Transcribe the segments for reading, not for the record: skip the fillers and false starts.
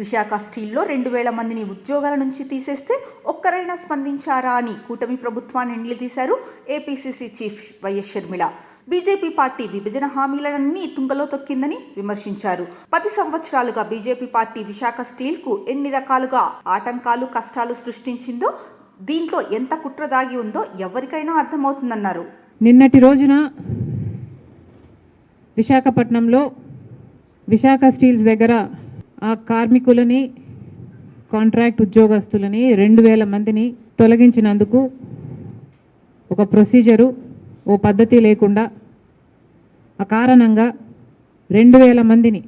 విశాఖ స్టీల్లో 2000 మందిని ఉద్యోగాల నుంచి తీసేస్తే ఒక్కరైనా స్పందించారా అని కూటమి ప్రభుత్వాన్ని నిలదీశారు APCC chief YS Sharmila. BJP party విభజన హామీలన్నీ తుంగలో తొక్కిందని విమర్శించారు. 10 సంవత్సరాలుగా బీజేపీ పార్టీ విశాఖ స్టీల్కు ఎన్ని రకాలుగా ఆటంకాలు కష్టాలు సృష్టించిందో, దీంట్లో ఎంత కుట్ర దాగి ఉందో ఎవరికైనా అర్థమవుతుందన్నారు. నిన్నటి రోజున విశాఖపట్నంలో విశాఖ స్టీల్స్ దగ్గర ఆ కార్మికులని, కాంట్రాక్ట్ ఉద్యోగస్తులని 2000 మందిని తొలగించినందుకు ఒక ప్రొసీజరు, ఓ పద్ధతి లేకుండా ఆ కారణంగా 2000 మందిని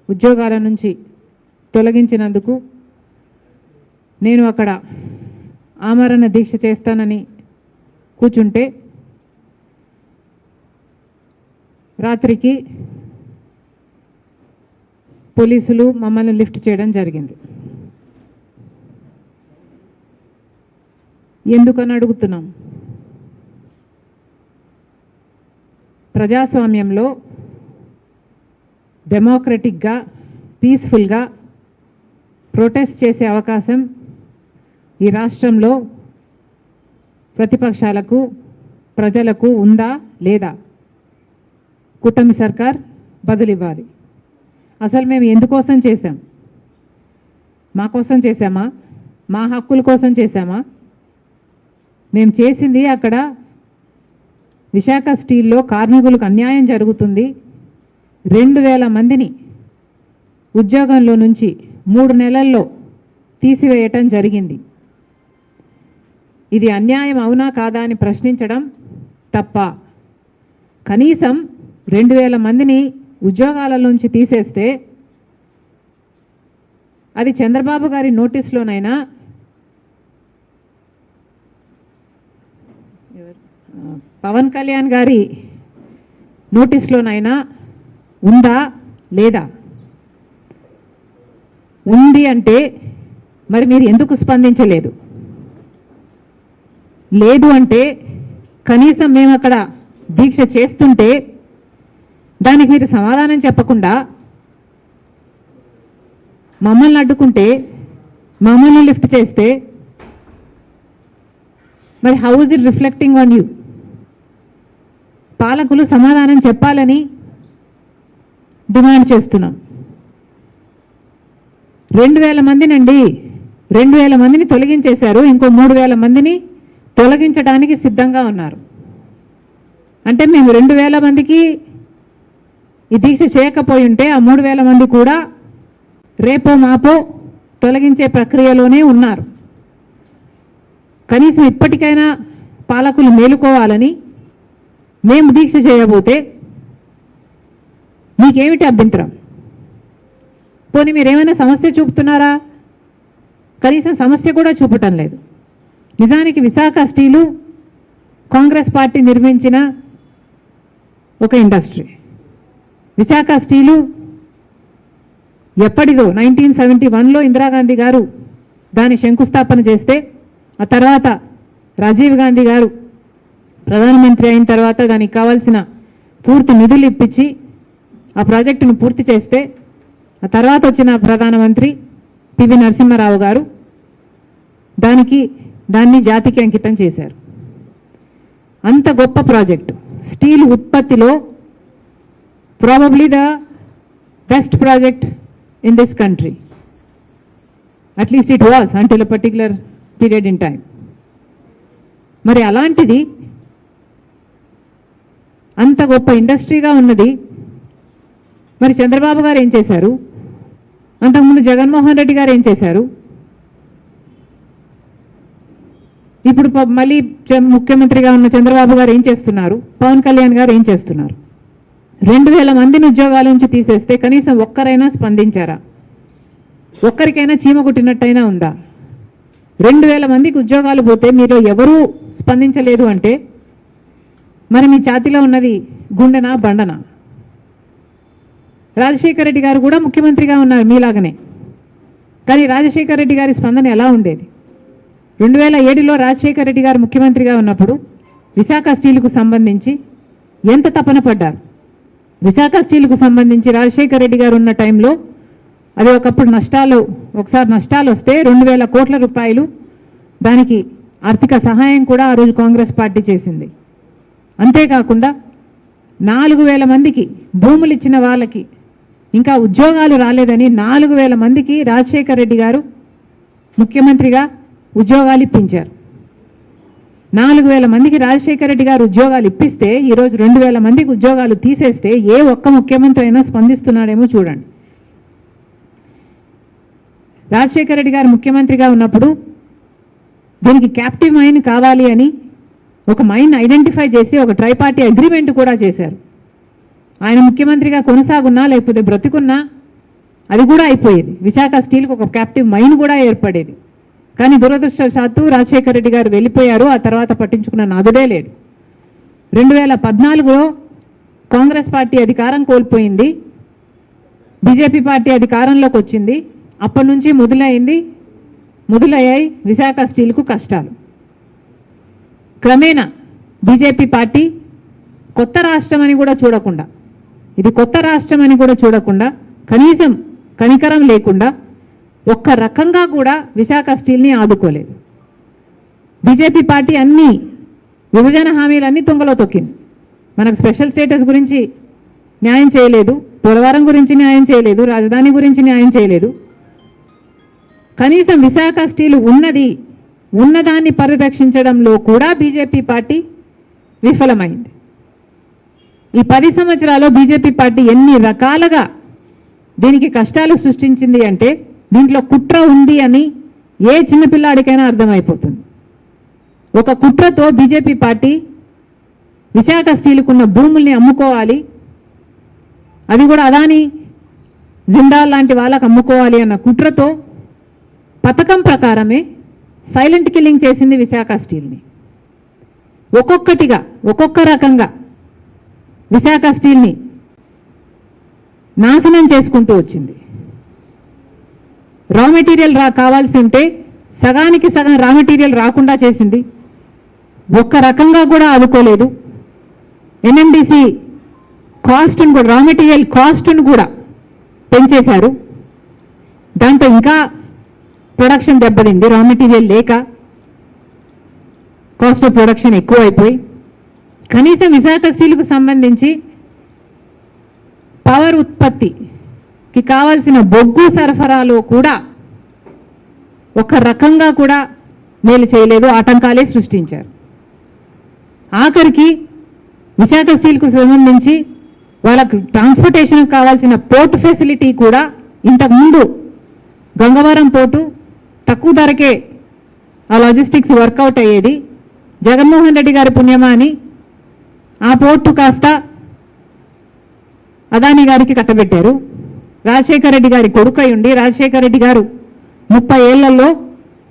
ఉద్యోగాల నుంచి తొలగించినందుకు నేను అక్కడ ఆమరణ దీక్ష చేస్తానని కూర్చుంటే రాత్రికి పోలీసులు మమ్మల్ని లిఫ్ట్ చేయడం జరిగింది. ఎందుకని అడుగుతున్నాం? ప్రజాస్వామ్యంలో డెమోక్రటిక్గా, పీస్ఫుల్గా ప్రొటెస్ట్ చేసే అవకాశం ఈ రాష్ట్రంలో ప్రతిపక్షాలకు, ప్రజలకు ఉందా లేదా? కూటమి సర్కార్ బదులివ్వాలి. అసలు మేము ఎందుకోసం చేశాం? మా కోసం చేశామా? మా హక్కుల కోసం చేశామా? మేము చేసింది అక్కడ విశాఖ స్టీల్లో కార్మికులకు అన్యాయం జరుగుతుంది. 2000 మందిని ఉద్యోగంలో నుంచి 3 నెలల్లో తీసివేయటం జరిగింది. ఇది అన్యాయం అవునా కాదా అని ప్రశ్నించడం తప్ప. కనీసం 2000 మందిని ఉద్యోగాల నుంచి తీసేస్తే అది చంద్రబాబు గారి నోటీస్లోనైనా, పవన్ కళ్యాణ్ గారి నోటీస్లోనైనా ఉందా లేదా? ఉంది అంటే మరి మీరు ఎందుకు స్పందించలేదు? లేదు అంటే కనీసం మేము అక్కడ దీక్ష చేస్తుంటే దానికి మీరు సమాధానం చెప్పకుండా మమ్మల్ని అడ్డుకుంటే, మమ్మల్ని లిఫ్ట్ చేస్తే మరి how is it reflecting on you? పాలకులు సమాధానం చెప్పాలని డిమాండ్ చేస్తున్నాం. 2000 మందినండి, 2000 మందిని తొలగించేశారు. ఇంకో 3000 మందిని తొలగించడానికి సిద్ధంగా ఉన్నారు. అంటే మేము 2000 మందికి ఈ దీక్ష చేయకపోయి ఉంటే ఆ 3000 మంది కూడా రేపో మాపో తొలగించే ప్రక్రియలోనే ఉన్నారు. కనీసం ఇప్పటికైనా పాలకులు మేలుకోవాలని మేము దీక్ష చేయబోతే మీకేమిటి అభ్యంతరం? పోనీ మీరేమైనా సమస్య చూపుతున్నారా? కనీసం సమస్య కూడా చూపటం లేదు. నిజానికి విశాఖ స్టీలు కాంగ్రెస్ పార్టీ నిర్మించిన ఒక ఇండస్ట్రీ. విశాఖ స్టీలు ఎప్పటిదో 1971లో ఇందిరాగాంధీ గారు దాని శంకుస్థాపన చేస్తే, ఆ తర్వాత రాజీవ్ గాంధీ గారు ప్రధానమంత్రి అయిన తర్వాత దానికి కావాల్సిన పూర్తి నిధులు ఇప్పించి ఆ ప్రాజెక్టును పూర్తి చేస్తే, ఆ తర్వాత వచ్చిన ప్రధానమంత్రి పివి నరసింహారావు గారు దాన్ని జాతికి అంకితం చేశారు. అంత గొప్ప ప్రాజెక్టు. స్టీల్ ఉత్పత్తిలో probably the best project in this country. At least it was until a particular period in time. మరి అలాంటిది అంత గొప్ప ఇండస్ట్రీగా ఉన్నది మరి చంద్రబాబు గారు ఏం చేశారు? అంతకుముందు జగన్మోహన్ రెడ్డి గారు ఏం చేశారు? ఇప్పుడు మళ్ళీ ముఖ్యమంత్రిగా ఉన్న చంద్రబాబు గారు ఏం చేస్తున్నారు? పవన్ కళ్యాణ్ గారు ఏం చేస్తున్నారు? 2000 మందిని ఉద్యోగాల నుంచి తీసేస్తే కనీసం ఒక్కరైనా స్పందించారా? ఒక్కరికైనా చీమ కుట్టినట్టయినా ఉందా? 2000 మందికి ఉద్యోగాలు పోతే మీరు ఎవరూ స్పందించలేదు అంటే మరి మీ ఛాతీలో ఉన్నది గుండెనా బండనా? రాజశేఖర రెడ్డి గారు కూడా ముఖ్యమంత్రిగా ఉన్నారు మీలాగనే. కానీ రాజశేఖర రెడ్డి గారి స్పందన ఎలా ఉండేది? 2007లో రాజశేఖర రెడ్డి గారు ముఖ్యమంత్రిగా ఉన్నప్పుడు విశాఖ స్టీలుకు సంబంధించి ఎంత తపన పడ్డారు? విశాఖ స్టీల్కు సంబంధించి రాజశేఖర రెడ్డి గారు ఉన్న టైంలో అది ఒకప్పుడు ఒకసారి నష్టాలు వస్తే 2,000 కోట్ల రూపాయలు దానికి ఆర్థిక సహాయం కూడా ఆ రోజు కాంగ్రెస్ పార్టీ చేసింది. అంతేకాకుండా 4,000 మందికి భూములు ఇచ్చిన వాళ్ళకి ఇంకా ఉద్యోగాలు రాలేదని 4,000 మందికి రాజశేఖర రెడ్డి గారు ముఖ్యమంత్రిగా ఉద్యోగాలు ఇప్పించారు. 4,000 మందికి రాజశేఖర రెడ్డి గారు ఉద్యోగాలు ఇప్పిస్తే ఈరోజు 2,000 మందికి ఉద్యోగాలు తీసేస్తే ఏ ఒక్క ముఖ్యమంత్రి అయినా స్పందిస్తున్నాడేమో చూడండి. రాజశేఖర రెడ్డి గారు ముఖ్యమంత్రిగా ఉన్నప్పుడు దీనికి క్యాప్టివ్ మైన్ కావాలి అని ఒక మైన్ ఐడెంటిఫై చేసి ఒక ట్రైపార్టీ అగ్రిమెంట్ కూడా చేశారు. ఆయన ముఖ్యమంత్రిగా కొనసాగున్నా లేకపోతే బ్రతికున్నా అది కూడా అయిపోయేది. విశాఖ స్టీల్కి ఒక క్యాప్టివ్ మైన్ కూడా ఏర్పడేది. కానీ దురదృష్టవశాత్తు రాజశేఖర రెడ్డి గారు వెళ్ళిపోయారు. ఆ తర్వాత పట్టించుకున్న నాదుడే లేడు. 2014లో కాంగ్రెస్ పార్టీ అధికారం కోల్పోయింది, బీజేపీ పార్టీ అధికారంలోకి వచ్చింది. అప్పటి నుంచి మొదలయ్యాయి విశాఖ స్టీల్కు కష్టాలు. క్రమేణా బీజేపీ పార్టీ కొత్త రాష్ట్రం అని కూడా చూడకుండా, ఇది కొత్త రాష్ట్రం అని కూడా చూడకుండా, కనీసం కనికరం లేకుండా ఒక్క రకంగా కూడా విశాఖ స్టీల్ని ఆదుకోలేదు. బీజేపీ పార్టీ అన్ని విభజన హామీలన్నీ తుంగలో తొక్కింది. మనకు స్పెషల్ స్టేటస్ గురించి న్యాయం చేయలేదు, పోలవరం గురించి న్యాయం చేయలేదు, రాజధాని గురించి న్యాయం చేయలేదు. కనీసం విశాఖ స్టీల్ ఉన్నదాన్ని పరిరక్షించడంలో కూడా బీజేపీ పార్టీ విఫలమైంది. ఈ 10 సంవత్సరాల్లో బీజేపీ పార్టీ ఎన్ని రకాలుగా దీనికి కష్టాలు సృష్టించింది అంటే దీంట్లో కుట్ర ఉంది అని ఏ చిన్నపిల్లాడికైనా అర్థమైపోతుంది. ఒక కుట్రతో బీజేపీ పార్టీ విశాఖ స్టీల్కున్న భూముల్ని అమ్ముకోవాలి, అది కూడా అదాని జిందాల్ లాంటి వాళ్ళకు అమ్ముకోవాలి అన్న కుట్రతో పథకం ప్రకారమే సైలెంట్ కిల్లింగ్ చేసింది విశాఖ స్టీల్ని. ఒక్కొక్క రకంగా విశాఖ స్టీల్ని నాశనం చేసుకుంటూ వచ్చింది. రా మెటీరియల్ కావాల్సి ఉంటే సగానికి సగం రా మెటీరియల్ రాకుండా చేసింది. ఒక్క రకంగా కూడా ఆదుకోలేదు. ఎన్ఎండిసి కాస్ట్ను కూడా, రా మెటీరియల్ కాస్ట్ను కూడా పెంచేశారు. దాంతో ఇంకా ప్రొడక్షన్ దెబ్బతింది. రా మెటీరియల్ లేక కాస్ట్ ఆఫ్ ప్రొడక్షన్ ఎక్కువైపోయి కనీసం విశాఖ స్టీల్కు సంబంధించి పవర్ ఉత్పత్తికి కావాల్సిన బొగ్గు సరఫరాలో కూడా ఒక రకంగా కూడా మేలు చేయలేదు, ఆటంకాలే సృష్టించారు. ఆఖరికి విశాఖ స్టీల్కు సంబంధించి వాళ్ళకు ట్రాన్స్పోర్టేషన్కి కావాల్సిన పోర్ట్ ఫెసిలిటీ కూడా ఇంతకుముందు గంగవరం పోర్టు తక్కువ ధరకే ఆ లాజిస్టిక్స్ వర్కౌట్ అయ్యేది. జగన్మోహన్ రెడ్డి గారి పుణ్యమా అని ఆ పోర్టు కాస్త అదాని గారికి కట్టబెట్టారు. రాజశేఖర రెడ్డి గారి కొడుకై ఉండి రాజశేఖర రెడ్డి గారు 30 ఏళ్లలో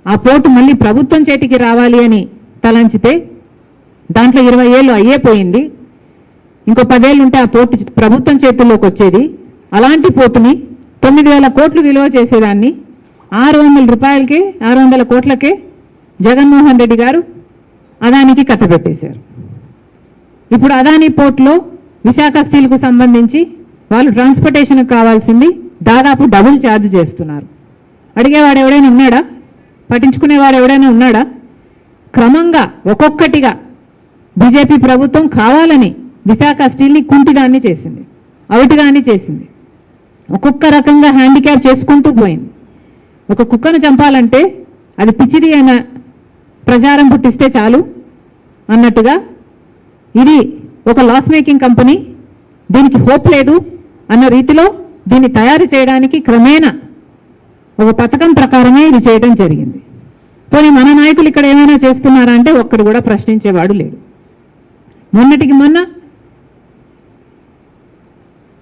ఆ పోర్టు మళ్ళీ ప్రభుత్వం చేతికి రావాలి అని తలంచితే దాంట్లో 20 ఏళ్ళు అయ్యేపోయింది. ఇంకో 10 ఏళ్ళు ఉంటే ఆ పోర్టు ప్రభుత్వం చేతుల్లోకి వచ్చేది. అలాంటి పోర్టుని 9,000 కోట్లు విలువ చేసేదాన్ని 600 కోట్లకే జగన్మోహన్ రెడ్డి గారు అదానికి కట్టబెట్టేశారు. ఇప్పుడు అదాని పోర్టులో విశాఖ స్టీల్కు సంబంధించి వాళ్ళు ట్రాన్స్పోర్టేషన్కి కావాల్సింది దాదాపు డబుల్ ఛార్జ్ చేస్తున్నారు. అడిగేవాడు ఎవడైనా ఉన్నాడా? పట్టించుకునేవాడు ఎవడైనా ఉన్నాడా? క్రమంగా ఒక్కొక్కటిగా బీజేపీ ప్రభుత్వం కావాలని విశాఖ స్టీల్ని కుంటిదాన్ని చేసింది, అవిటిదాన్ని చేసింది. ఒక్కొక్క రకంగా హ్యాండిక్యాప్ చేసుకుంటూ పోయింది. ఒక కుక్కను చంపాలంటే అది పిచ్చిది అయిన ప్రచారం పుట్టిస్తే చాలు అన్నట్టుగా ఇది ఒక లాస్ మేకింగ్ కంపెనీ, దీనికి హోప్ లేదు అన్న రీతిలో దీన్ని తయారు చేయడానికి క్రమేణా ఒక పథకం ప్రకారమే ఇది చేయడం జరిగింది. పోనీ మన నాయకులు ఇక్కడ ఏమైనా చేస్తున్నారా అంటే ఒక్కడు కూడా ప్రశ్నించేవాడు లేడు. మొన్నటికి మొన్న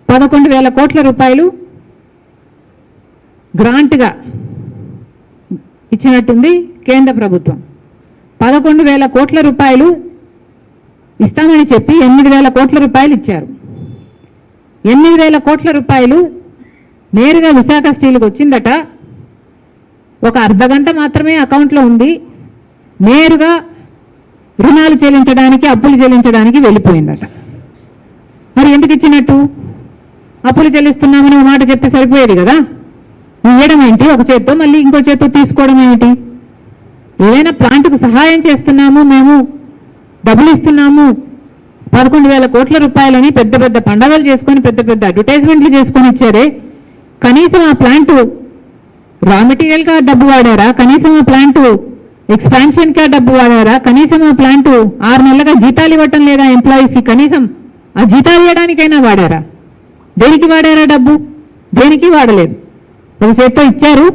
11,000 కోట్ల రూపాయలు గ్రాంట్గా ఇచ్చినట్టుంది కేంద్ర ప్రభుత్వం. 11,000 కోట్ల రూపాయలు ఇస్తామని చెప్పి 8,000 కోట్ల రూపాయలు ఇచ్చారు. 8,000 కోట్ల రూపాయలు నేరుగా విశాఖ స్టీల్కి వచ్చిందట. ఒక అర్ధగంట మాత్రమే అకౌంట్లో ఉంది. నేరుగా రుణాలు చెల్లించడానికి, అప్పులు చెల్లించడానికి వెళ్ళిపోయిందట. మరి ఎందుకు ఇచ్చినట్టు? అప్పులు చెల్లిస్తున్నామని మాట చెప్తే సరిపోయేది కదా. ఇవ్వడం ఏంటి, ఒక చేత్తో మళ్ళీ ఇంకో చేత్తో తీసుకోవడం ఏమిటి? ఏదైనా ప్లాంట్కు సహాయం చేస్తున్నాము, మేము డబ్బులు ఇస్తున్నాము, 11,000 కోట్ల రూపాయలని పెద్ద పెద్ద పండగలు చేసుకొని పెద్ద పెద్ద అడ్వర్టైజ్మెంట్లు చేసుకొని ఇచ్చారే, కనీసం ఆ ప్లాంట్ రా మెటీరియల్గా డబ్బు వాడారా? కనీసం ఆ ప్లాంట్ ఎక్స్పాన్షన్గా డబ్బు వాడారా? కనీసం ఆ ప్లాంట్ 6 నెలలుగా జీతాలు ఇవ్వటం లేదా ఎంప్లాయీస్కి? కనీసం ఆ జీతాలు ఇవ్వడానికైనా వాడారా? దేనికి వాడారా డబ్బు? దేనికి వాడలేదు. ఒక చేత్తో ఇచ్చారు,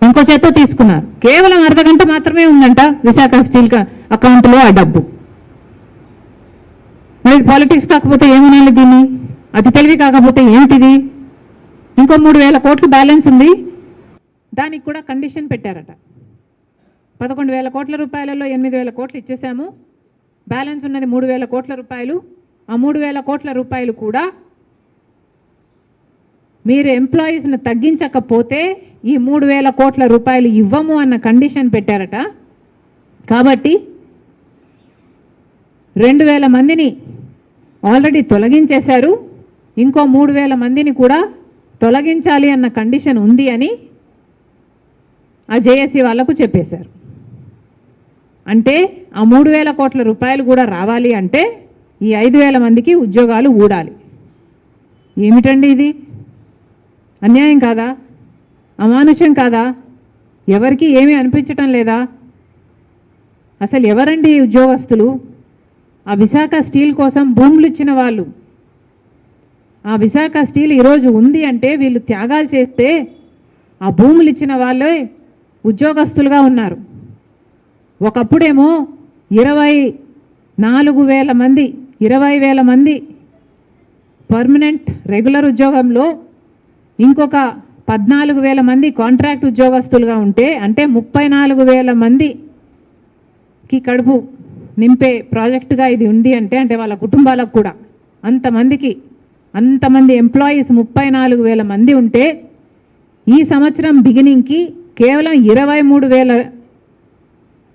ఇంకో చేత్తో తీసుకున్నారు. కేవలం అర్ధగంట మాత్రమే ఉందంట విశాఖ స్టీల్ అకౌంట్లో ఆ డబ్బు. మరి పాలిటిక్స్ కాకపోతే ఏమనాలి దీన్ని? అతి తెలివి కాకపోతే ఏమిటిది? ఇంకో 3,000 కోట్లు బ్యాలెన్స్ ఉంది, దానికి కూడా కండిషన్ పెట్టారట. 11,000 కోట్ల రూపాయలలో 8,000 కోట్లు ఇచ్చేసాము, బ్యాలెన్స్ ఉన్నది 3,000 కోట్ల రూపాయలు. ఆ 3,000 కోట్ల రూపాయలు కూడా మీరు ఎంప్లాయీస్ను తగ్గించకపోతే ఈ 3,000 కోట్ల రూపాయలు ఇవ్వము అన్న కండిషన్ పెట్టారట. కాబట్టి 2,000 మందిని ఆల్రెడీ తొలగించేశారు, ఇంకో 3,000 మందిని కూడా తొలగించాలి అన్న కండిషన్ ఉంది అని ఆ జేఏసీ వాళ్లకు చెప్పేశారు. అంటే ఆ 3,000 కోట్ల రూపాయలు కూడా రావాలి అంటే ఈ 5,000 మందికి ఉద్యోగాలు ఊడాలి. ఏమిటండి ఇది? అన్యాయం కాదా? అమానుషం కాదా? ఎవరికి ఏమీ అనిపించటం లేదా? అసలు ఎవరండి ఈ ఉద్యోగస్తులు? ఆ విశాఖ స్టీల్ కోసం భూములు ఇచ్చిన వాళ్ళు. ఆ విశాఖ స్టీల్ ఈరోజు ఉంది అంటే వీళ్ళు త్యాగాలు చేస్తే ఆ భూములు ఇచ్చిన వాళ్ళే ఉద్యోగస్తులుగా ఉన్నారు. ఒకప్పుడేమో 24,000 మంది 20,000 మంది పర్మనెంట్ రెగ్యులర్ ఉద్యోగంలో, ఇంకొక 14,000 మంది కాంట్రాక్ట్ ఉద్యోగస్తులుగా ఉంటే, అంటే 34,000 మందికి కడుపు నింపే ప్రాజెక్టుగా ఇది ఉంది అంటే వాళ్ళ కుటుంబాలకు కూడా అంతమంది ఎంప్లాయీస్ 34,000 మంది ఉంటే, ఈ సంవత్సరం బిగినింగ్కి కేవలం 23,000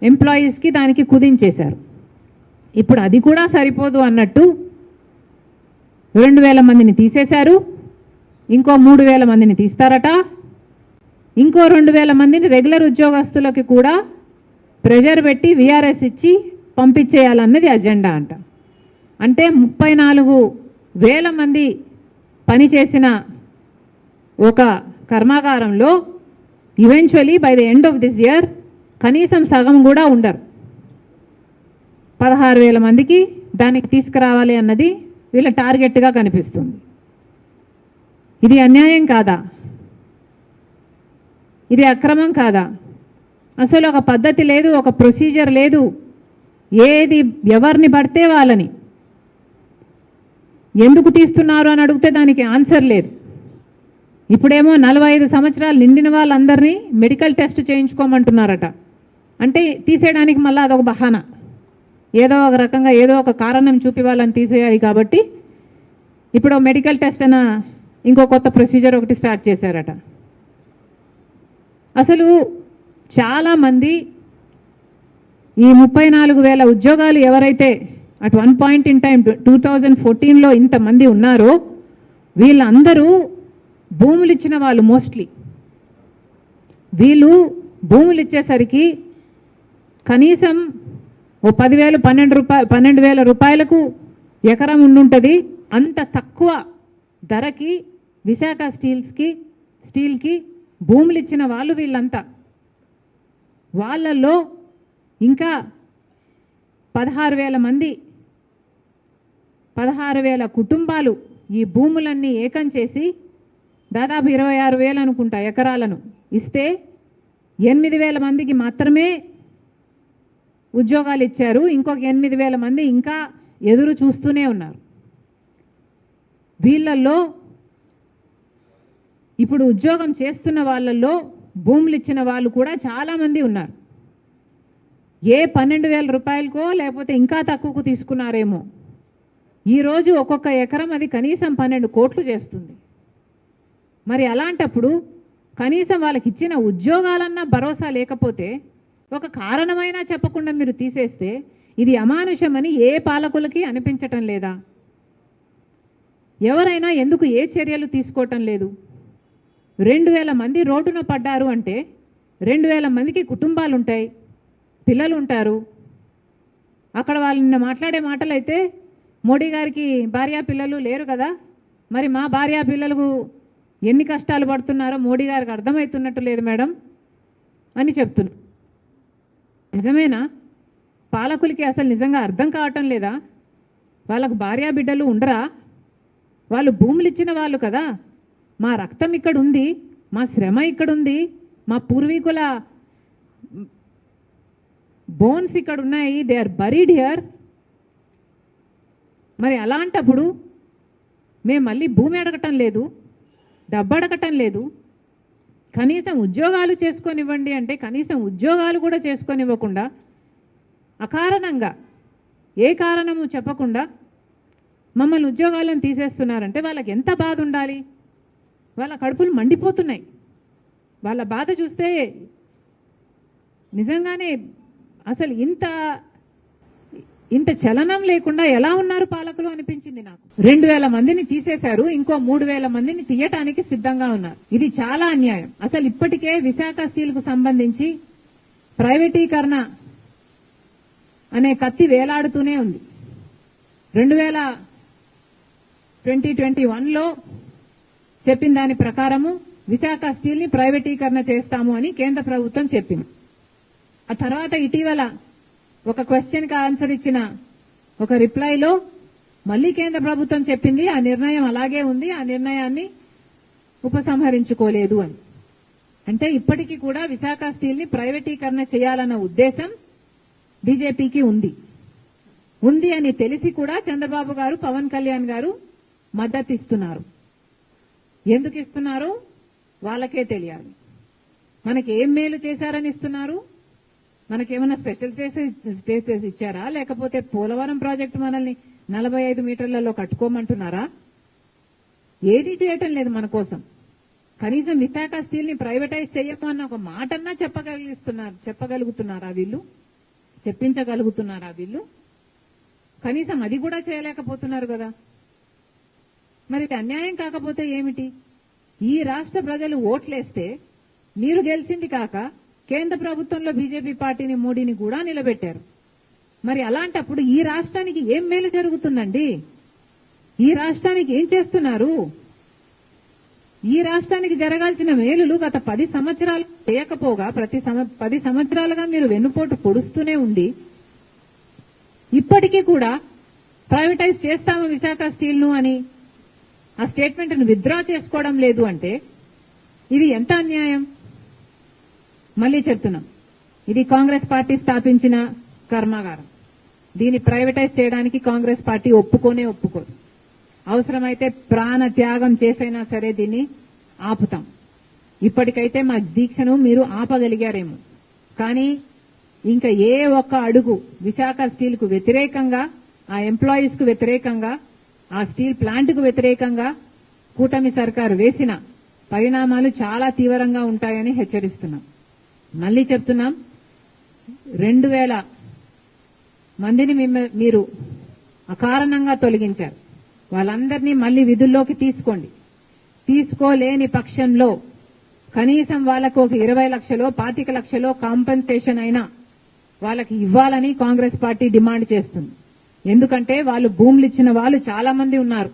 ఎంప్లాయీస్కి దానికి కుదించేశారు. ఇప్పుడు అది కూడా సరిపోదు అన్నట్టు 2,000 మందిని తీసేశారు, ఇంకో 3,000 మందిని తీస్తారట, ఇంకో 2,000 మందిని రెగ్యులర్ ఉద్యోగస్తులకి కూడా ప్రెజర్ పెట్టి విఆర్ఎస్ ఇచ్చి పంపించేయాలన్నది అజెండా అంట. అంటే 34,000 మంది పనిచేసిన ఒక కర్మాగారంలో eventually by the end of this year కనీసం సగం కూడా ఉండరు. 16,000 మందికి దానికి తీసుకురావాలి అన్నది వీళ్ళ టార్గెట్గా కనిపిస్తుంది. ఇది అన్యాయం కాదా? ఇది అక్రమం కాదా? అసలు ఒక పద్ధతి లేదు, ఒక ప్రొసీజర్ లేదు. ఏది ఎవరిని పడితే వాళ్ళని ఎందుకు తీస్తున్నారు అని అడిగితే దానికి ఆన్సర్ లేదు. ఇప్పుడేమో 45 సంవత్సరాలు నిండిన వాళ్ళందరినీ మెడికల్ టెస్ట్ చేయించుకోమంటున్నారట. అంటే తీసేయడానికి మళ్ళీ అదొక బహానా, ఏదో ఒక రకంగా ఏదో ఒక కారణం చూపి వాళ్ళని తీసేయాలి. కాబట్టి ఇప్పుడు మెడికల్ టెస్ట్ అన్న ఇంకో కొత్త ప్రొసీజర్ ఒకటి స్టార్ట్ చేశారట. అసలు చాలామంది ఈ 34,000 ఉద్యోగాలు ఎవరైతే at one point in time 2014లో ఇంతమంది ఉన్నారో వీళ్ళందరూ భూములు ఇచ్చిన వాళ్ళు. మోస్ట్లీ వీళ్ళు భూములు ఇచ్చేసరికి కనీసం ఓ 10,000 12,000 రూపాయలకు ఎకరం ఉండుంటుంది. అంత తక్కువ ధరకి విశాఖ స్టీల్కి భూములు ఇచ్చిన వాళ్ళు వీళ్ళంతా. వాళ్ళల్లో ఇంకా 16,000 మంది 16,000 కుటుంబాలు ఈ భూములన్నీ ఏకం చేసి దాదాపు 26,000 అనుకుంటా ఎకరాలను ఇస్తే 8,000 మందికి మాత్రమే ఉద్యోగాలు ఇచ్చారు. ఇంకొక 8,000 మంది ఇంకా ఎదురు చూస్తూనే ఉన్నారు. వీళ్ళల్లో ఇప్పుడు ఉద్యోగం చేస్తున్న వాళ్ళల్లో భూములు ఇచ్చిన వాళ్ళు కూడా చాలామంది ఉన్నారు. ఏ 12,000 రూపాయలకో లేకపోతే ఇంకా తక్కువకు తీసుకున్నారేమో. ఈరోజు ఒక్కొక్క ఎకరం అది కనీసం 12 కోట్లు చేస్తుంది. మరి అలాంటప్పుడు కనీసం వాళ్ళకి ఇచ్చిన ఉద్యోగాలన్నా భరోసా లేకపోతే ఒక కారణమైనా చెప్పకుండా మీరు తీసేస్తే ఇది అమానుషమని ఏ పాలకులకి అనిపించటం లేదా? ఎవరైనా ఎందుకు ఏ చర్యలు తీసుకోవటం లేదు? 2,000 మంది రోడ్డున పడ్డారు అంటే 2,000 మందికి కుటుంబాలు ఉంటాయి, పిల్లలు ఉంటారు. అక్కడ వాళ్ళు నిన్న మాట్లాడే మాటలైతే మోడీ గారికి భార్యా పిల్లలు లేరు కదా, మరి మా భార్యా పిల్లలకు ఎన్ని కష్టాలు పడుతున్నారో మోడీ గారికి అర్థమవుతున్నట్టు లేదు మేడం అని చెప్తున్నారు. నిజమేనా? పాలకులకి అసలు నిజంగా అర్థం కావటం లేదా? వాళ్ళకు భార్యా బిడ్డలు ఉండరా? వాళ్ళు భూములు ఇచ్చిన వాళ్ళు కదా. మా రక్తం ఇక్కడ ఉంది, మా శ్రమ ఇక్కడ ఉంది, మా పూర్వీకుల బోన్స్ ఇక్కడ ఉన్నాయి, దే ఆర్ బరీడ్ హియర్. మరి అలాంటప్పుడు మేము మళ్ళీ భూమి అడగటం లేదు, డబ్బు అడగటం లేదు, కనీసం ఉద్యోగాలు చేసుకొనివ్వండి అంటే కనీసం ఉద్యోగాలు కూడా చేసుకొనివ్వకుండా అకారణంగా ఏ కారణము చెప్పకుండా మమ్మల్ని ఉద్యోగాలను తీసేస్తున్నారంటే వాళ్ళకి ఎంత బాధ ఉండాలి? వాళ్ళ కడుపులు మండిపోతున్నాయి. వాళ్ళ బాధ చూస్తే నిజంగానే అసలు ఇంత చలనం లేకుండా ఎలా ఉన్నారు పాలకులు అనిపించింది నాకు. 2,000 మందిని తీసేశారు, ఇంకో 3,000 మందిని తీయటానికి సిద్ధంగా ఉన్నారు. ఇది చాలా అన్యాయం. అసలు ఇప్పటికే విశాఖ స్టీల్ కు సంబంధించి ప్రైవేటీకరణ అనే కత్తి వేలాడుతూనే ఉంది. 2021లో చెప్పిన దాని ప్రకారము విశాఖ స్టీల్ ని ప్రైవేటీకరణ చేస్తాము అని కేంద్ర ప్రభుత్వం చెప్పింది. ఆ తర్వాత ఇటీవల ఒక క్వశ్చన్కి ఆన్సర్ ఇచ్చిన ఒక రిప్లైలో మళ్ళీ కేంద్ర ప్రభుత్వం చెప్పింది ఆ నిర్ణయం అలాగే ఉంది, ఆ నిర్ణయాన్ని ఉపసంహరించుకోలేదు అని. అంటే ఇప్పటికీ కూడా విశాఖ స్టీల్ ని ప్రైవేటీకరణ చేయాలన్న ఉద్దేశం బీజేపీకి ఉంది అని తెలిసి కూడా చంద్రబాబు గారు, పవన్ కళ్యాణ్ గారు మద్దతు ఇస్తున్నారు. ఎందుకు ఇస్తున్నారు వాళ్ళకే తెలియాలి. మనకి ఏం మేలు చేశారని ఇస్తున్నారు? మనకేమైనా స్పెషల్ స్టేటస్ ఇచ్చారా? లేకపోతే పోలవరం ప్రాజెక్టు మనల్ని 45 మీటర్లలో కట్టుకోమంటున్నారా? ఏది చేయటం లేదు మన కోసం. కనీసం విశాఖ స్టీల్ ని ప్రైవేటైజ్ చేయమన్న ఒక మాటన్నా చెప్పగలుగుతున్నారా వీళ్ళు? చెప్పించగలుగుతున్నారా వీళ్ళు? కనీసం అది కూడా చేయలేకపోతున్నారు కదా. మరి ఇది అన్యాయం కాకపోతే ఏమిటి? ఈ రాష్ట్ర ప్రజలు ఓట్లేస్తే మీరు గెలిచింది కాక కేంద్ర ప్రభుత్వంలో బీజేపీ పార్టీని, మోడీని కూడా నిలబెట్టారు. మరి అలాంటప్పుడు ఈ రాష్ట్రానికి ఏం మేలు జరుగుతుందండి? ఈ రాష్ట్రానికి ఏం చేస్తున్నారు? ఈ రాష్ట్రానికి జరగాల్సిన మేలులు గత 10 సంవత్సరాలు చేయకపోగా 10 సంవత్సరాలుగా మీరు వెన్నుపోటు పొడుస్తూనే ఉండి ఇప్పటికీ కూడా ప్రైవేటైజ్ చేస్తాము విశాఖ స్టీల్ ను అని ఆ స్టేట్మెంట్ ను విత్డ్రా చేసుకోవడం లేదు అంటే ఇది ఎంత అన్యాయం? మళ్లీ చెప్తున్నాం, ఇది కాంగ్రెస్ పార్టీ స్థాపించిన కర్మాగారం. దీన్ని ప్రైవేటైజ్ చేయడానికి కాంగ్రెస్ పార్టీ ఒప్పుకోదు. అవసరమైతే ప్రాణ త్యాగం చేసైనా సరే దీన్ని ఆపుతాం. ఇప్పటికైతే మా దీక్షను మీరు ఆపగలిగారేమో, కానీ ఇంకా ఏ ఒక్క అడుగు విశాఖ స్టీల్ కు వ్యతిరేకంగా, ఆ ఎంప్లాయీస్ కు వ్యతిరేకంగా, ఆ స్టీల్ ప్లాంట్ కు వ్యతిరేకంగా కూటమి సర్కారు వేసిన పరిణామాలు చాలా తీవ్రంగా ఉంటాయని హెచ్చరిస్తున్నాం. మళ్లీ చెప్తున్నాం, 2,000 మందిని మీరు అకారణంగా తొలగించారు. వాళ్ళందరినీ మళ్లీ విధుల్లోకి తీసుకోండి. తీసుకోలేని పక్షంలో కనీసం వాళ్లకు ఒక 20 లక్షలో 25 లక్షలో కాంపెన్సేషన్ అయినా వాళ్ళకి ఇవ్వాలని కాంగ్రెస్ పార్టీ డిమాండ్ చేస్తుంది. ఎందుకంటే వాళ్ళు భూములు ఇచ్చిన వాళ్ళు చాలా మంది ఉన్నారు.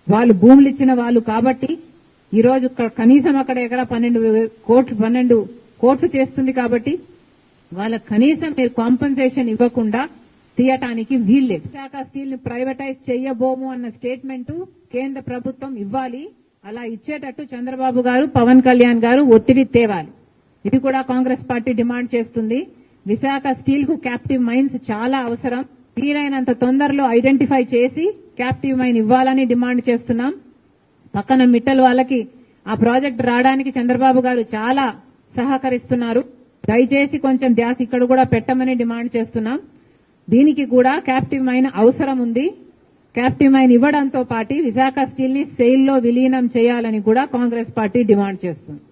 వాళ్ళు భూములు ఇచ్చిన వాళ్ళు కాబట్టి ఈరోజు కనీసం అక్కడ ఎక్కడ 12 కోట్లు చేస్తుంది కాబట్టి వాళ్ళకి కనీసం మీరు కాంపెన్సేషన్ ఇవ్వకుండా తీయటానికి వీల్లేదు. విశాఖ స్టీల్ ని ప్రైవేటైజ్ చేయబోము అన్న స్టేట్మెంట్ కేంద్ర ప్రభుత్వం ఇవ్వాలి. అలా ఇచ్చేటట్టు చంద్రబాబు గారు, పవన్ కళ్యాణ్ గారు ఒత్తిడి తేవాలి. ఇది కూడా కాంగ్రెస్ పార్టీ డిమాండ్ చేస్తుంది. విశాఖ స్టీల్ కు క్యాప్టివ్ మైన్స్ చాలా అవసరం. వీలైనంత తొందరలో ఐడెంటిఫై చేసి క్యాప్టివ్ మైన్ ఇవ్వాలని డిమాండ్ చేస్తున్నాం. పక్కన మిట్టల్ వాళ్ళకి ఆ ప్రాజెక్ట్ రావడానికి చంద్రబాబు గారు చాలా సహకరిస్తున్నారు. దయచేసి కొంచెం ధ్యాస ఇక్కడ కూడా పెట్టమని డిమాండ్ చేస్తున్నాం. దీనికి కూడా క్యాప్టివ్ మైన్ అవసరం ఉంది. క్యాప్టివ్ మైన్ ఇవ్వడంతో పాటు విశాఖ స్టీల్ ని సెయిల్లో విలీనం చేయాలని కూడా కాంగ్రెస్ పార్టీ డిమాండ్ చేస్తుంది.